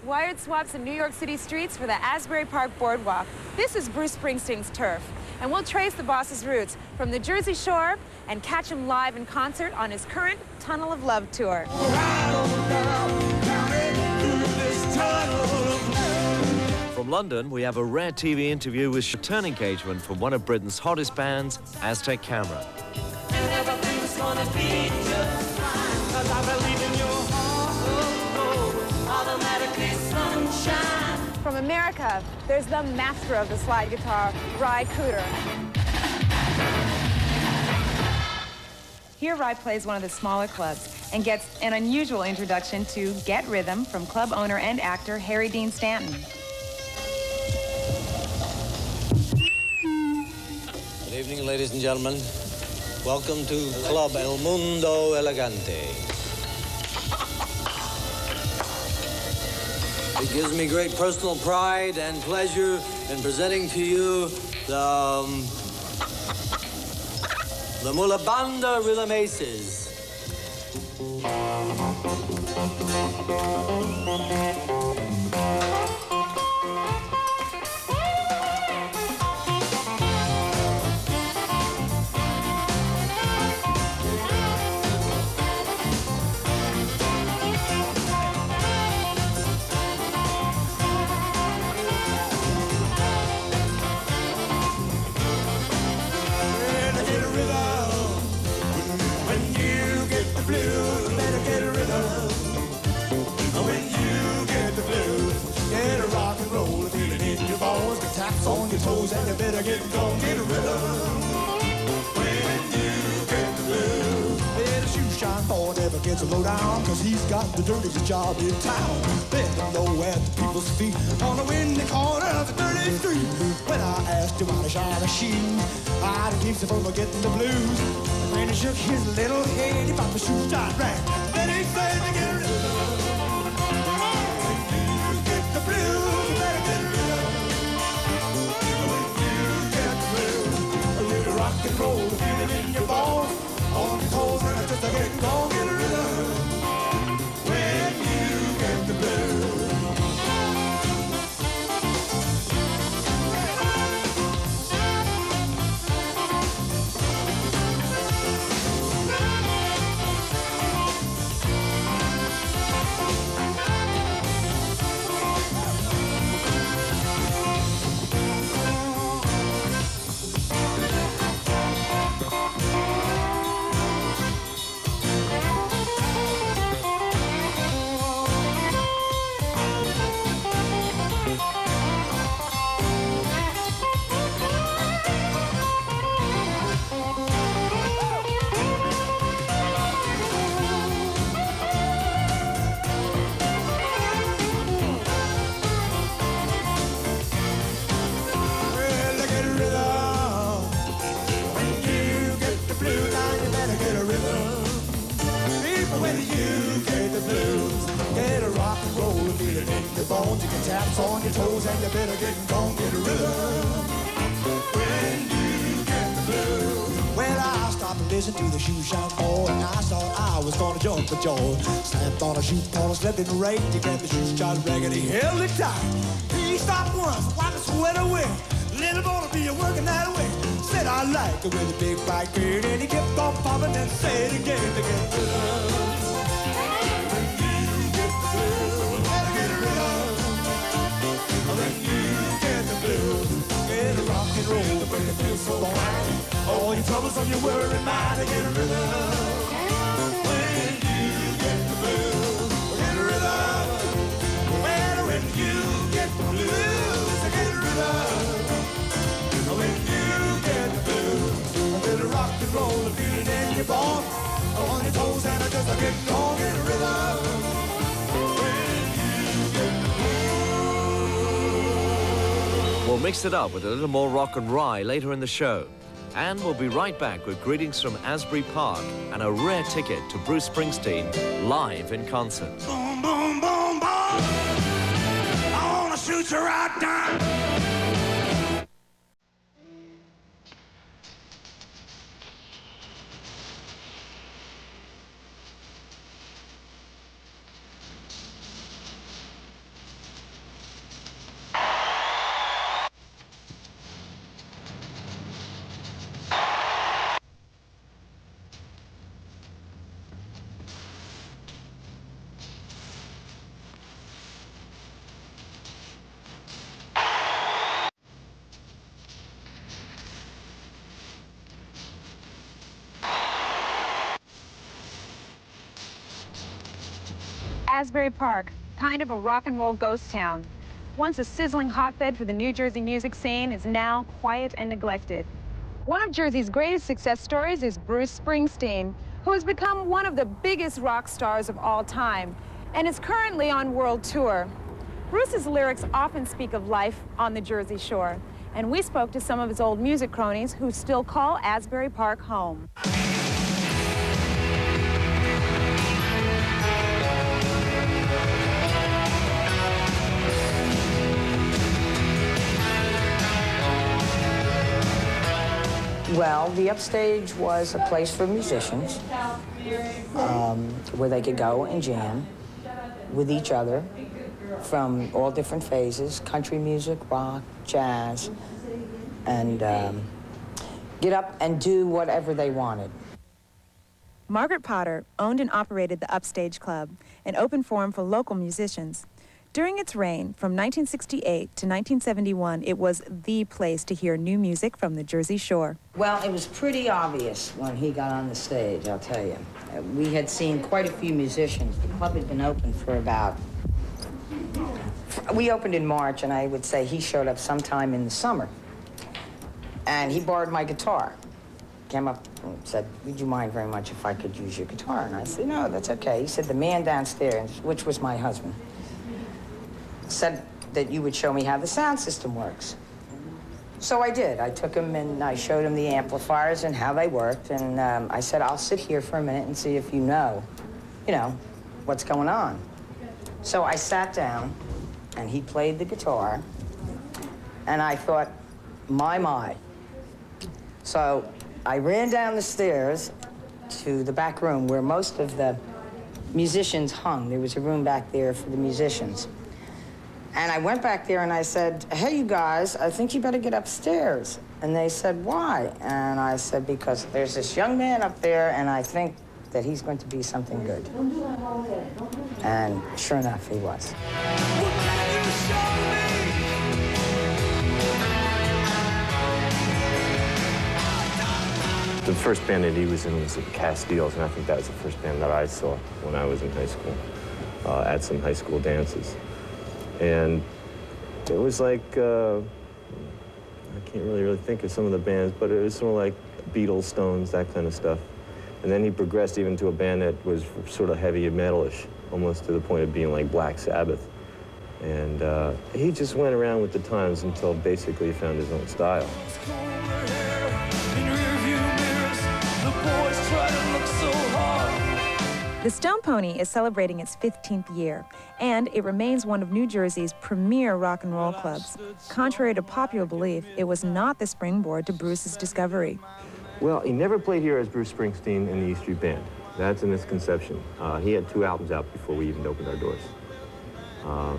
Wired swaps in New York City streets for the Asbury Park Boardwalk. This is Bruce Springsteen's turf, and we'll trace the boss's roots from the Jersey Shore and catch him live in concert on his current Tunnel of Love tour. From London, we have a rare TV interview with return engagement from one of Britain's hottest bands, Aztec Camera. From America, there's the master of the slide guitar, Cooder. Here, Rye plays one of the smaller clubs and gets an unusual introduction to Get Rhythm from club owner and actor Harry Dean Stanton. Good evening, ladies and gentlemen. Welcome to Club El Mundo Elegante. It gives me great personal pride and pleasure in presenting to you the Mulabanda Rhythm Aces. On your toes and you better get rhythm when you get the blues. Well, the shoe shine boy never gets a low down, cause he's got the dirtiest job in town. Let him know at the people's feet on the windy corner of the dirty street. When I asked him how to shine a shoe, I keeps him from getting the blues. When he shook his little head, he found the shoe shine right. Then he said to get rhythm. When you get the blues, you better get rhythm. Rock and roll, feel it in your bones, on your toes, and just get going, get a rhythm. When you get the blues. Bones, you can taps on your toes and you better get gone, get a rhythm when you get the blues. Well, I stopped and listened to the shoe shine boy, and I thought I was gonna jump for joy. Slapped on a shoe corner, slipped in the rain to grab the shoe shine ragged, he held it tight. He stopped once, wiped the sweat away. Little boy to be working that way. Said I like it with a big bike beard, and he kept on popping and said again to get rhythm. When you get the blues, get a rock and roll, but it feels so fine. All your troubles on your worried mind, get a rhythm. When you get the blues, get a rhythm. Well, when you get the blues, get a rhythm. When you get the blues, get a rock and roll, feel it in your bones, on your toes and just get going, get a rhythm. We'll mix it up with a little more rock and rye later in the show. And we'll be right back with greetings from Asbury Park and a rare ticket to Bruce Springsteen live in concert. Boom, boom, boom, boom. I wanna shoot you right down. Asbury Park, kind of a rock and roll ghost town. Once a sizzling hotbed for the New Jersey music scene is now quiet and neglected. One of Jersey's greatest success stories is Bruce Springsteen, who has become one of the biggest rock stars of all time and is currently on world tour. Bruce's lyrics often speak of life on the Jersey Shore, and we spoke to some of his old music cronies who still call Asbury Park home. Well, the upstage was a place for musicians where they could go and jam with each other from all different phases, country music, rock, jazz, and get up and do whatever they wanted. Margaret Potter owned and operated the Upstage Club, an open forum for local musicians. During its reign, from 1968 to 1971, it was the place to hear new music from the Jersey Shore. Well, it was pretty obvious when he got on the stage, I'll tell you. We had seen quite a few musicians. The club had been open for about... We opened in March, and I would say he showed up sometime in the summer. And he borrowed my guitar. Came up and said, would you mind very much if I could use your guitar? And I said, no, that's okay. He said, the man downstairs, which was my husband, said that you would show me how the sound system works. So I did. I took him and I showed him the amplifiers and how they worked. And I said, I'll sit here for a minute and see if you know, what's going on. So I sat down and he played the guitar. And I thought, my. So I ran down the stairs to the back room where most of the musicians hung. There was a room back there for the musicians. And I went back there and I said, hey, you guys, I think you better get upstairs. And they said, why? And I said, because there's this young man up there and I think that he's going to be something good. And sure enough, he was. The first band that he was in was the Castiles, and I think that was the first band that I saw when I was in high school, at some high school dances. And it was like, I can't really think of some of the bands, but it was sort of like Beatles, Stones, that kind of stuff. And then he progressed even to a band that was sort of heavy metalish, almost to the point of being like Black Sabbath. And he just went around with the times until basically he found his own style. The Stone Pony is celebrating its 15th year, and it remains one of New Jersey's premier rock and roll clubs. Contrary to popular belief, it was not the springboard to Bruce's discovery. Well, he never played here as Bruce Springsteen in the E Street Band. That's a misconception. He had 2 albums out before we even opened our doors.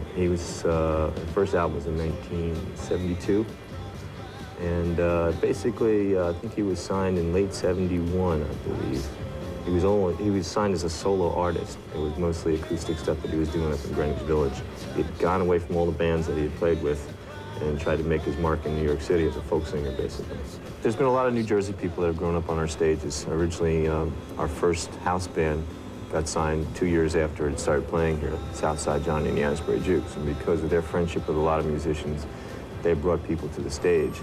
The first album was in 1972. And basically, I think he was signed in late 71, I believe. He was signed as a solo artist. It was mostly acoustic stuff that he was doing up in Greenwich Village. He had gone away from all the bands that he had played with and tried to make his mark in New York City as a folk singer, basically. There's been a lot of New Jersey people that have grown up on our stages. Originally, our first house band got signed 2 years after it started playing here, Southside Johnny and the Asbury Jukes. And because of their friendship with a lot of musicians, they brought people to the stage.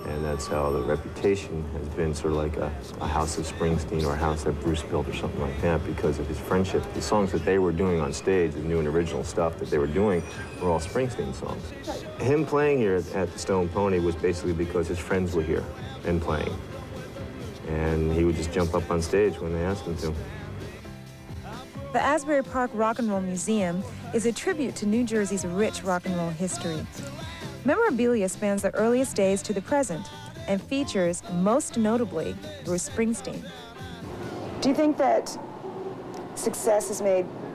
And that's how the reputation has been sort of like a house of Springsteen or a house that Bruce built or something like that because of his friendship. The songs that they were doing on stage, the new and original stuff that they were doing, were all Springsteen songs. Him playing here at the Stone Pony was basically because his friends were here and playing. And he would just jump up on stage when they asked him to. The Asbury Park Rock and Roll Museum is a tribute to New Jersey's rich rock and roll history. Memorabilia spans the earliest days to the present and features, most notably, Bruce Springsteen. Do you think that success has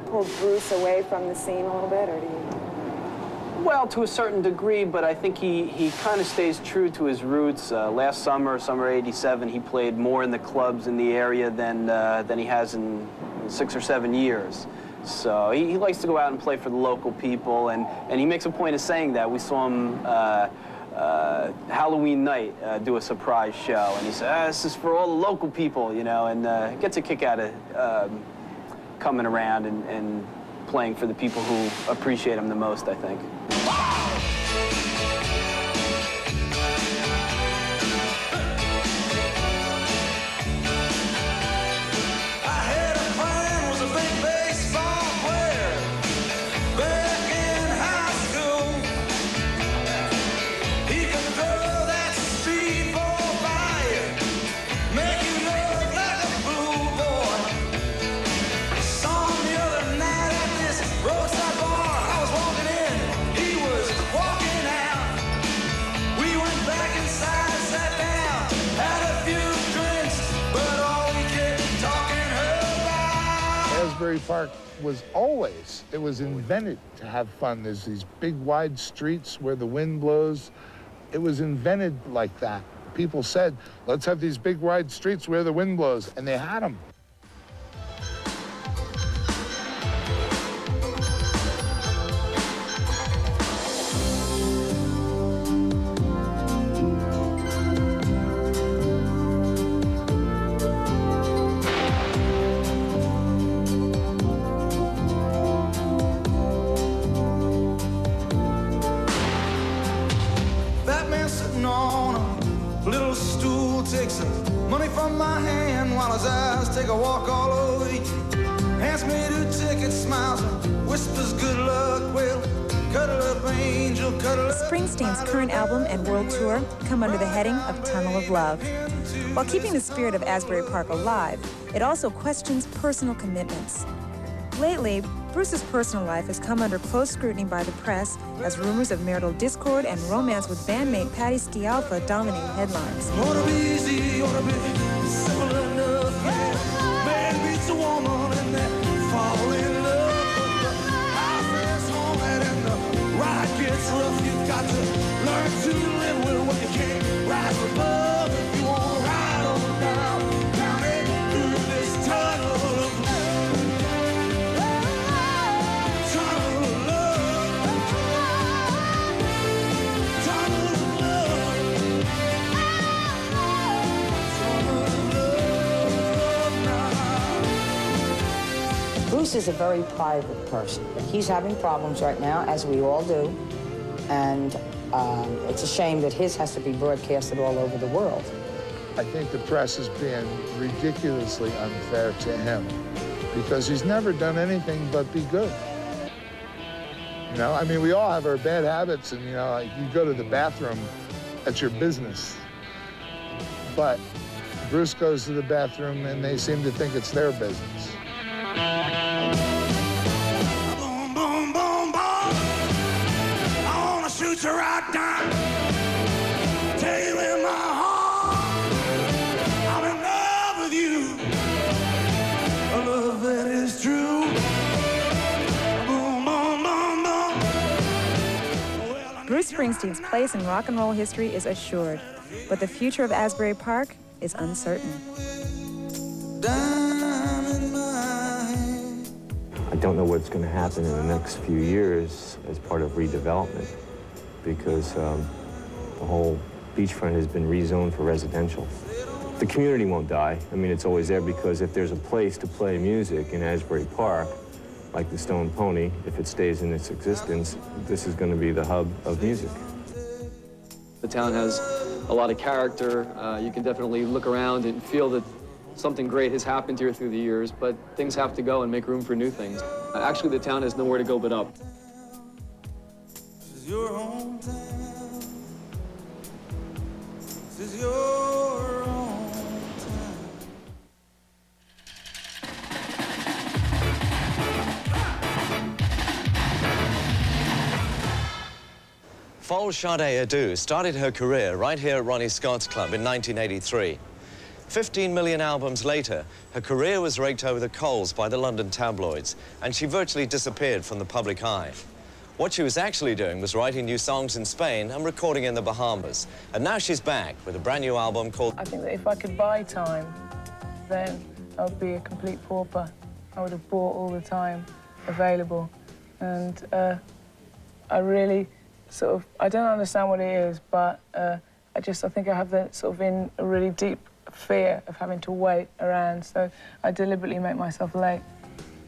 pulled Bruce away from the scene a little bit, or do you? Well, to a certain degree, but I think he kind of stays true to his roots. Last summer '87, he played more in the clubs in the area than he has in 6 or 7 years. So he likes to go out and play for the local people, and he makes a point of saying that. We saw him Halloween night do a surprise show, and he said, this is for all the local people, and gets a kick out of coming around and playing for the people who appreciate him the most, I think. Asbury Park was always, it was invented to have fun. There's these big wide streets where the wind blows. It was invented like that. People said, let's have these big wide streets where the wind blows, and they had them. Money from my hand while his eyes take a walk all over you. Hands me 2 tickets, smiles, and whispers good luck. Well, cuddle up, angel, cuddle up. Springsteen's current album and world tour come under the heading of Tunnel of Love. While keeping the spirit of Asbury Park alive, it also questions personal commitments. Lately, Bruce's personal life has come under close scrutiny by the press as rumors of marital discord and romance with bandmate Patty Scialfa dominate headlines. Ought to be easy, ought to be simple enough, yeah. Man meets a woman and they fall in love. But the house is haunted and the ride gets rough. You've got to learn to live with what you can't rise above. If you want to ride on down it through this tunnel of love. Bruce is a very private person. He's having problems right now, as we all do, and it's a shame that his has to be broadcasted all over the world. I think the press is being ridiculously unfair to him because he's never done anything but be good. You know, I mean, we all have our bad habits, and, you know, like you go to the bathroom, that's your business. But Bruce goes to the bathroom, and they seem to think it's their business. Boom, boom, boom, boom. I wanna shoot you right down. Tell you in my heart, I'm in love with you. A love that is true. Boom, boom, boom, boom. Bruce Springsteen's place in rock and roll history is assured, but the future of Asbury Park is uncertain. I don't know what's going to happen in the next few years as part of redevelopment because the whole beachfront has been rezoned for residential. The community won't die. I mean, it's always there because if there's a place to play music in Asbury Park, like the Stone Pony, if it stays in its existence, this is going to be the hub of music. The town has a lot of character. You can definitely look around and feel that something great has happened here through the years, but things have to go and make room for new things. Actually, the town has nowhere to go but up. This is your hometown. This is your hometown. Foal Sade Adu started her career right here at Ronnie Scott's Club in 1983. 15 million albums later, her career was raked over the coals by the London tabloids, and she virtually disappeared from the public eye. What she was actually doing was writing new songs in Spain and recording in the Bahamas. And now she's back with a brand new album called... I think that if I could buy time, then I would be a complete pauper. I would have bought all the time available. And I really sort of, I don't understand what it is, but I think I have that sort of in a really deep fear of having to wait around, so I deliberately make myself late.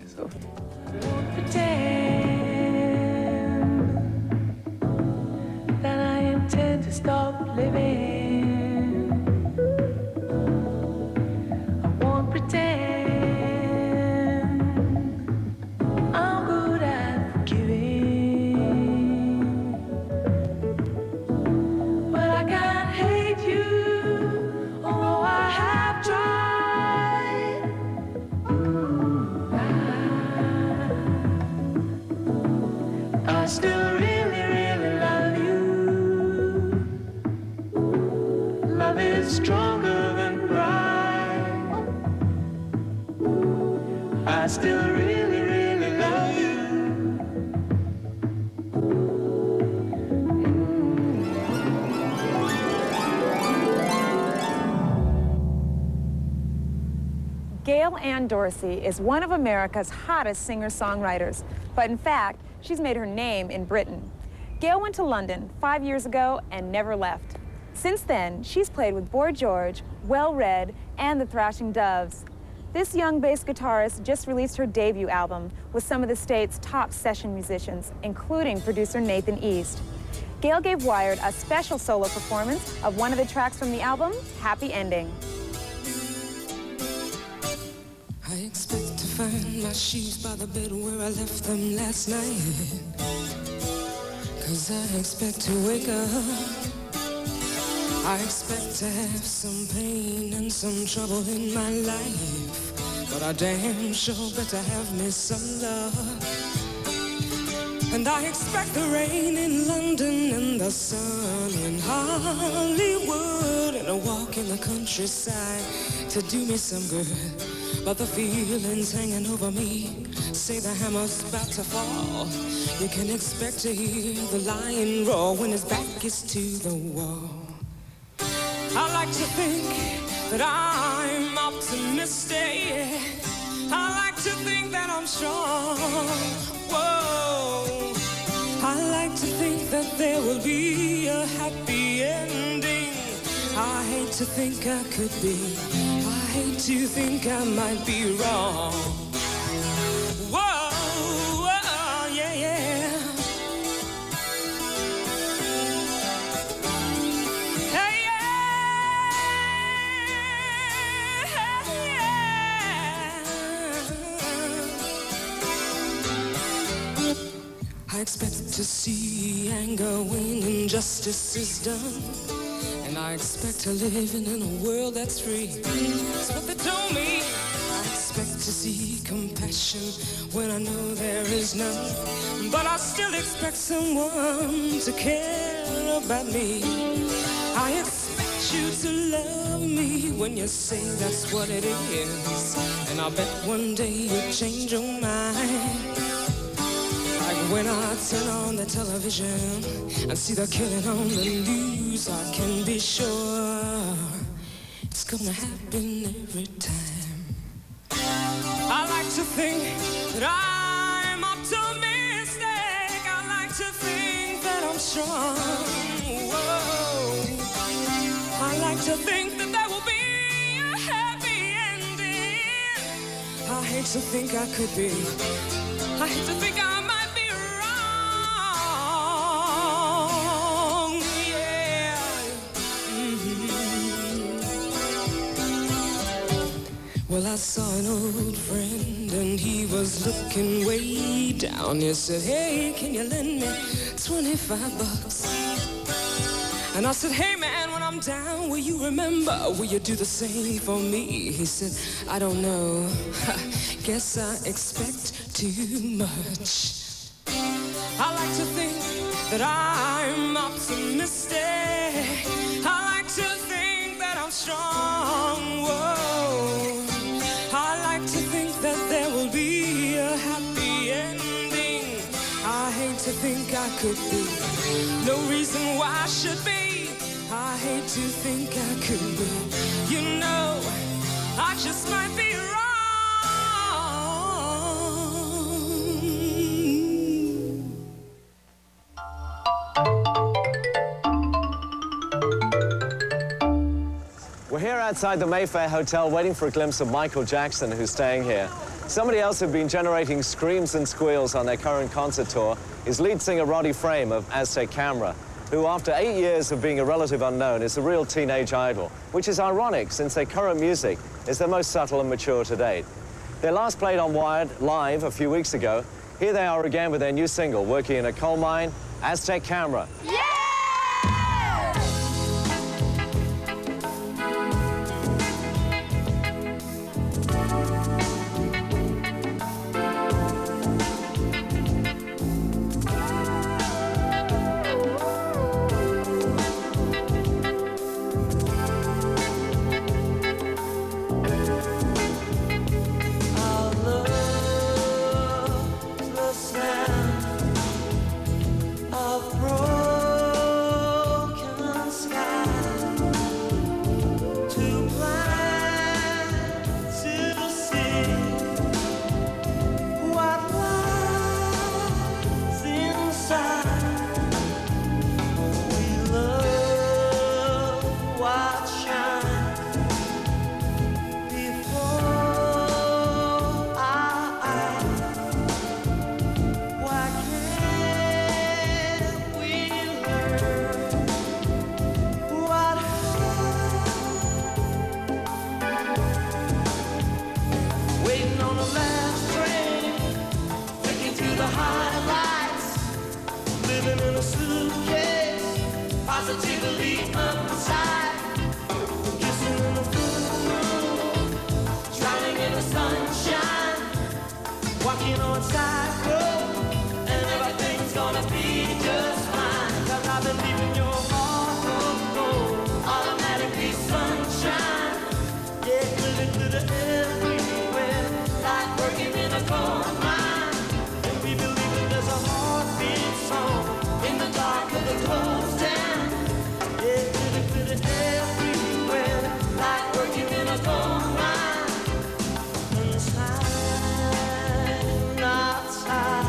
Sort of. pretend that I intend to stop living. I won't pretend I'm good at forgiving. But I can't hate you, although I have tried. I still really, really love you. Love is stronger than pride. I still really, really love you. Gail Ann Dorsey is one of America's hottest singer-songwriters, but in fact, she's made her name in Britain. Gail went to London 5 years ago and never left. Since then, she's played with Boy George, Well Red, and the Thrashing Doves. This young bass guitarist just released her debut album with some of the state's top session musicians, including producer Nathan East. Gail gave Wired a special solo performance of one of the tracks from the album, Happy Ending. I expect to find my shoes by the bed where I left them last night. 'Cause I expect to wake up. I expect to have some pain and some trouble in my life. But I damn sure better have me some love. And I expect the rain in London and the sun in Hollywood and a walk in the countryside to do me some good. But the feeling's hanging over me, say the hammer's about to fall. You can expect to hear the lion roar when his back is to the wall. I like to think that I'm optimistic. I like to think that I'm strong. Whoa. I like to think that there will be a happy ending. I hate to think I could be. I hate to think I might be wrong. Whoa, whoa, yeah, yeah. Hey, yeah. I expect to see anger when injustice is done. And I expect to live in a world that's free. That's what they told me. I expect to see compassion when I know there is none. But I still expect someone to care about me. I expect you to love me when you say that's what it is. And I bet one day you'll change your mind. Like when I turn on the television and see the killing on the news, I can be sure it's gonna happen every time. I like to think that I'm optimistic. I like to think that I'm strong. Whoa. I like to think that there will be a happy ending. I hate to think I could be. I hate to think I might. Well, I saw an old friend and he was looking way down. He said, hey, can you lend me 25 bucks? And I said, hey man, when I'm down, will you remember? Will you do the same for me? He said, I don't know. Guess I expect too much. I like to think that I'm optimistic. I like to think that I'm strong. Whoa. I like to think that there will be a happy ending. I hate to think I could be. No reason why I should be. I hate to think I could be. You know, I just might be wrong. We're here outside the Mayfair Hotel waiting for a glimpse of Michael Jackson, who's staying here. Somebody else who's been generating screams and squeals on their current concert tour is lead singer Roddy Frame of Aztec, who after 8 years of being a relative unknown is a real teenage idol, which is ironic since their current music is the most subtle and mature to date. They last played on Wired live a few weeks ago. Here they are again with their new single, working in a coal mine, Aztec. Yeah! Positively upside, kissing in the moon, drowning in the sunshine, walking on tightrope, and everything's gonna be just fine. 'Cause I believe in your heart of gold, automatically sunshine. Yeah, glitter, glitter everywhere, like working in a coal mine. And we believe that there's a heartbeat song in the dark of the closed down. Everywhere, like working in a coal mine. Inside, outside,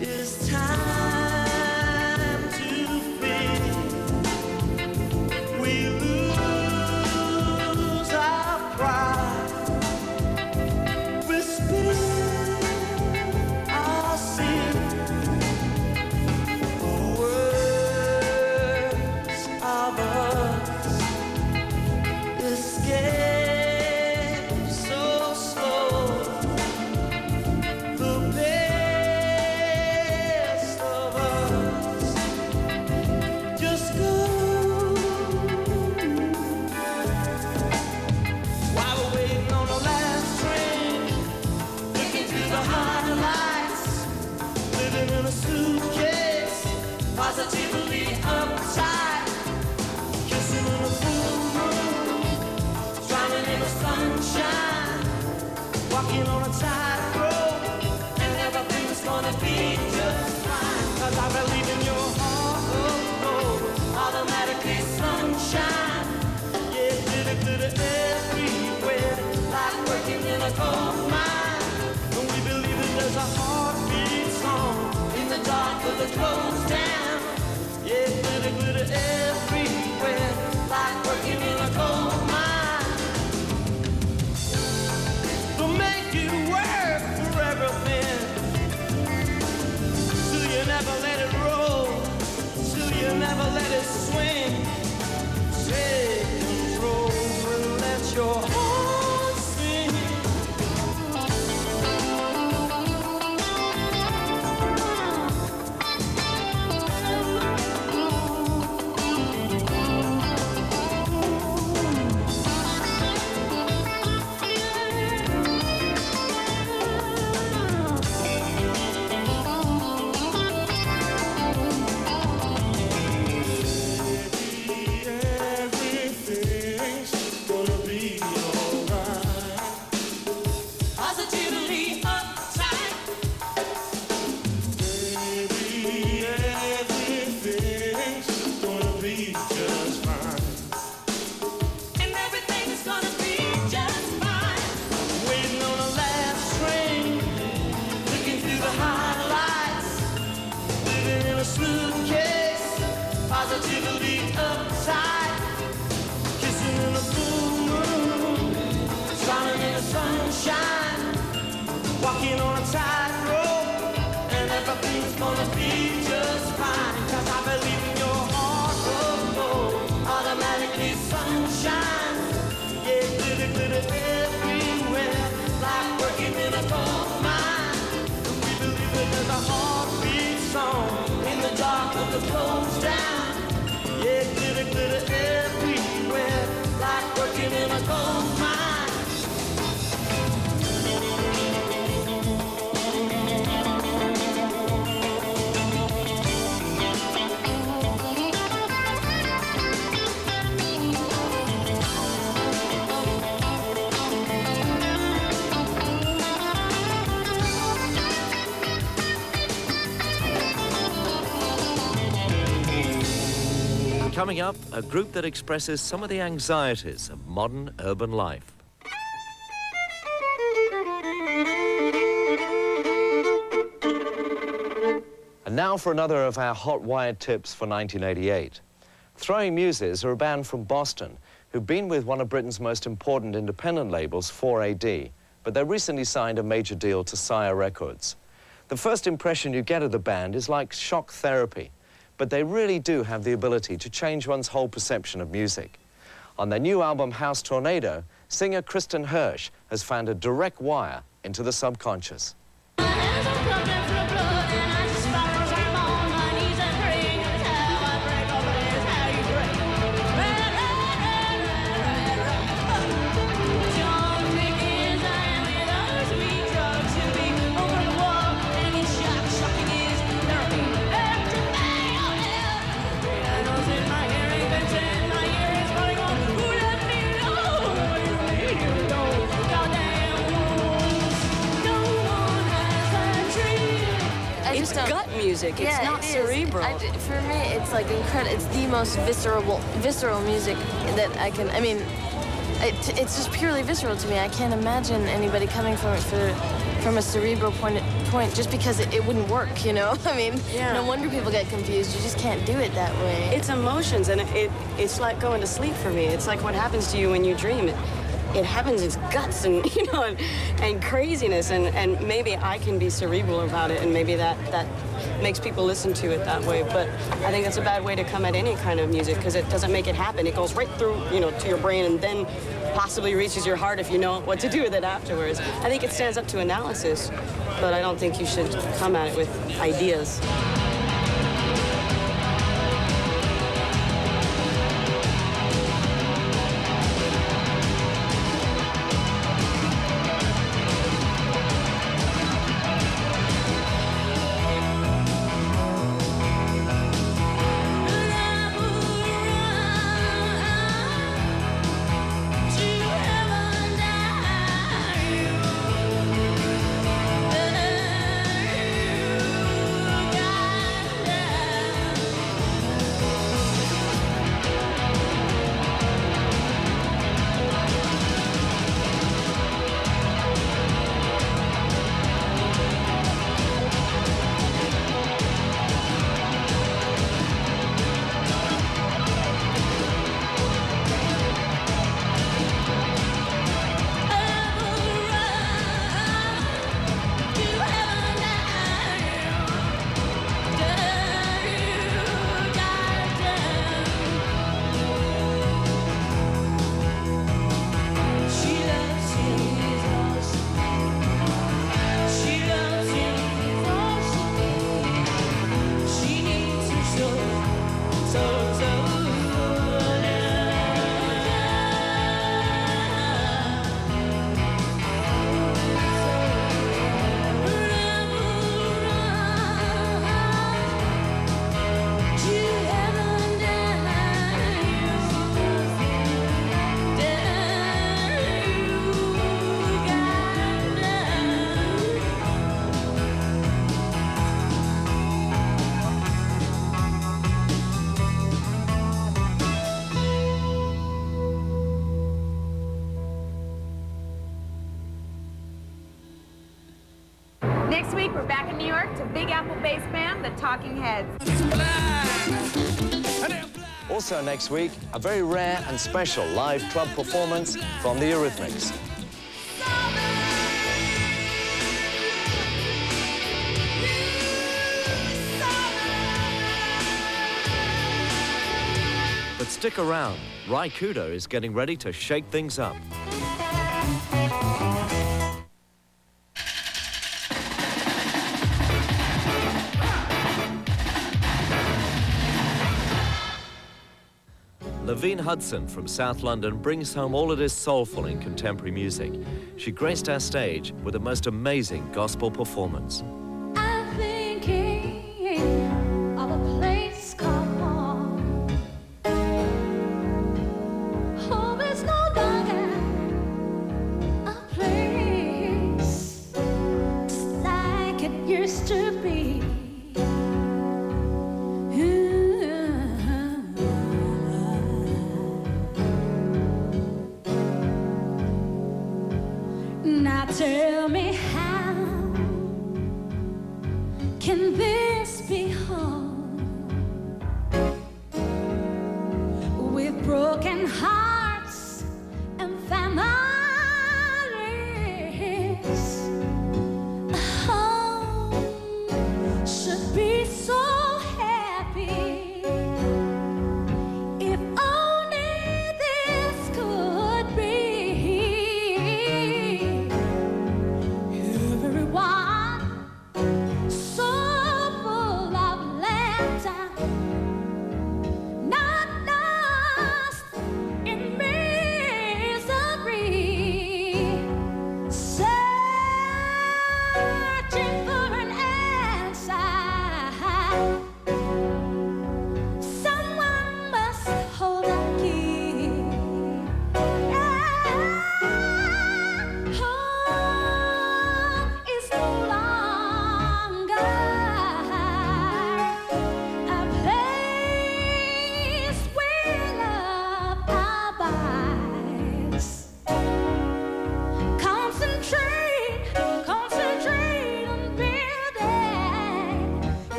it's time to feel. We lose our pride. We spill our sin. Of us escape so slow. The best of us just go. While we're waiting on the last train, looking through the highlights, living in a suitcase, positively uptight. Sunshine, walking on a tightrope, and everything's gonna be just fine. 'Cause I believe in your heart of gold, automatically sunshine. Yeah, glitter, glitter everywhere, like working in a coal mine. And we believe that there's a heartbeat song in the dark of the closed down. Yeah, glitter, glitter everywhere, like working in a coal mine. Make you work for everything, till you never let it roll, till you never let it swing. Take control and let your heart sing. walking on a tightrope, and everything's gonna be just fine. 'Cause I believe in your heart of gold, automatically sunshine. Yeah, glitter, glitter everywhere, like working in a gold mine. We believe that there's a heartbeat song in the dark of the closed down. Yeah, glitter, glitter everywhere, like working in a gold mine. Coming up, a group that expresses some of the anxieties of modern urban life. And now for another of our hot wired tips for 1988. Throwing Muses are a band from Boston who've been with one of Britain's most important independent labels, 4AD, but they recently signed a major deal to Sire Records. The first impression you get of the band is like shock therapy, but they really do have the ability to change one's whole perception of music. On their new album, House Tornado, singer Kristen Hirsch has found a direct wire into the subconscious. It's gut music. It's not cerebral. For me, it's like incredible. It's the most visceral music that I can. I mean, it's just purely visceral to me. I can't imagine anybody coming from it from a cerebral point just because it wouldn't work. You know, I mean, no wonder people get confused. You just can't do it that way. It's emotions, and it's like going to sleep for me. It's like what happens to you when you dream. It happens, it's guts and, you know, and craziness, and maybe I can be cerebral about it, and maybe that makes people listen to it that way, but I think that's a bad way to come at any kind of music, because it doesn't make it happen. It goes right through, you know, to your brain, and then possibly reaches your heart if you know what to do with it afterwards. I think it stands up to analysis, but I don't think you should come at it with ideas. Next week, we're back in New York to Big Apple bass band, the Talking Heads. Also next week, a very rare and special live club performance from the Eurythmics. But stick around, Cooder is getting ready to shake things up. Lavine Hudson from South London brings home all that is soulful in contemporary music. She graced our stage with a most amazing gospel performance. I'm thinking of a place called home. Home is no longer a place like it used to be. Now tell me, how can this be home with broken hearts and families? A home should be so happy. If only this could be.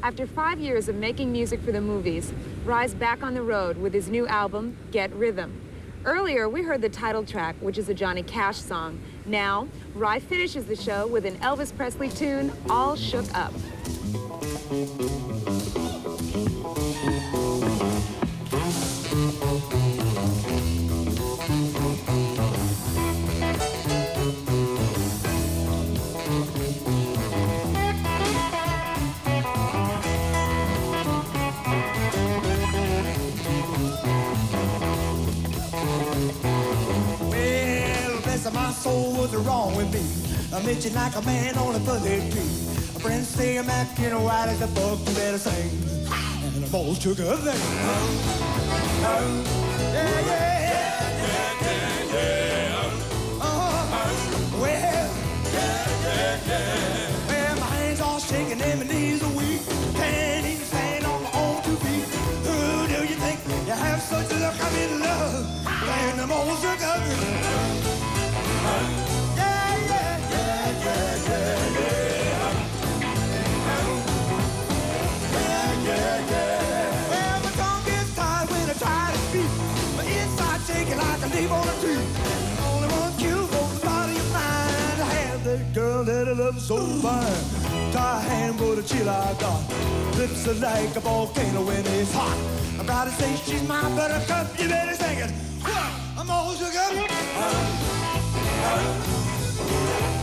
After 5 years of making music for the movies, Rye's back on the road with his new album, Get Rhythm. Earlier, we heard the title track, which is a Johnny Cash song. Now, Rye finishes the show with an Elvis Presley tune, All Shook Up. guess my soul was wrong with me. I met you like a man on a fuzzy tree. A friend say I'm acting white as a buck, you better sing. And I'm all shook up there. Yeah, yeah. Well, my hands all shaking and my knees are weak. Can't even stand on my own 2 feet. Who do you think you have such a look? I'm in love. And I'm all shook up. Yeah, yeah, yeah, yeah, yeah, yeah. Yeah, yeah. Well, my tongue gets tired when I try to speak. My inside shaking like a leaf on a tree. Only one cue for the body of mine. I have that girl that I love so fine. Tie a hand for the chill I got. Lips are like a volcano when it's hot. I'm proud to say she's my buttercup. You better sing it. I'm all shook up.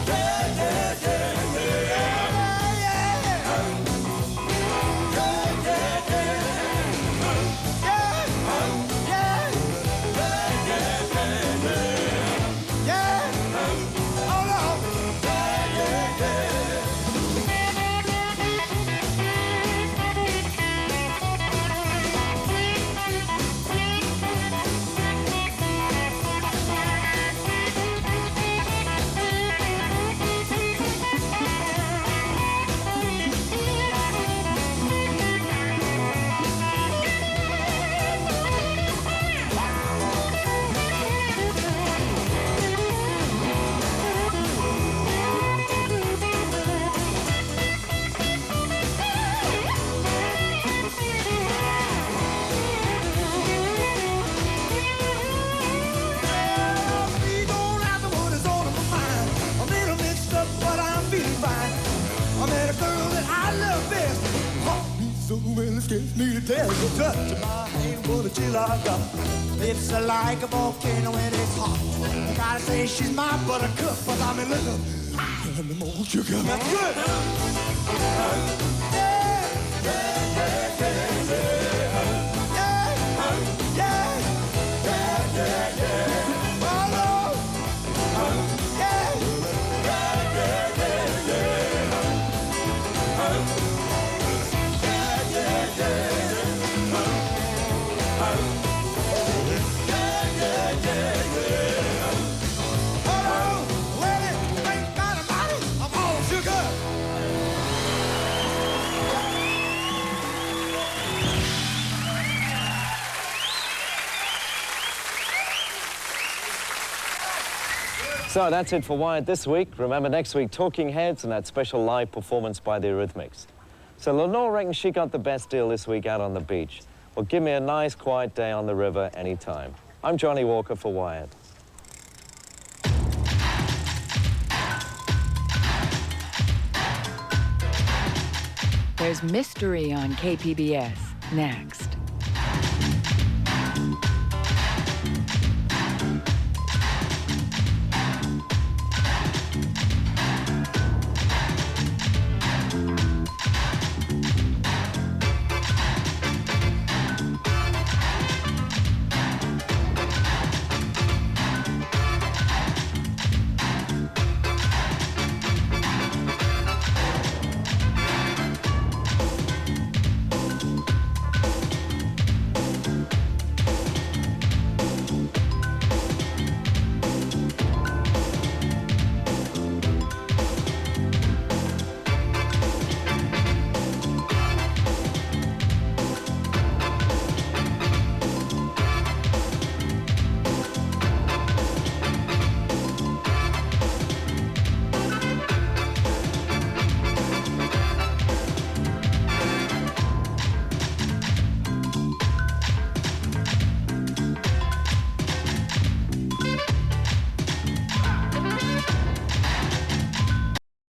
Yeah, yeah, yeah, yeah. Need to tell you, touch my hand for the chill I got. Lips are like a volcano when it's hot. I gotta say she's my buttercup, but I'm in love. And the more sugar, that's good. Yeah, yeah, yeah, yeah, yeah. Yeah, yeah, yeah, yeah, yeah. Oh, Lord. Yeah, yeah, yeah, yeah, yeah. So that's it for Wired this week. Remember, next week, Talking Heads and that special live performance by the Eurythmics. So Lenore reckons she got the best deal this week out on the beach. Well, give me a nice, quiet day on the river anytime. I'm Johnny Walker for Wired. There's mystery on KPBS next.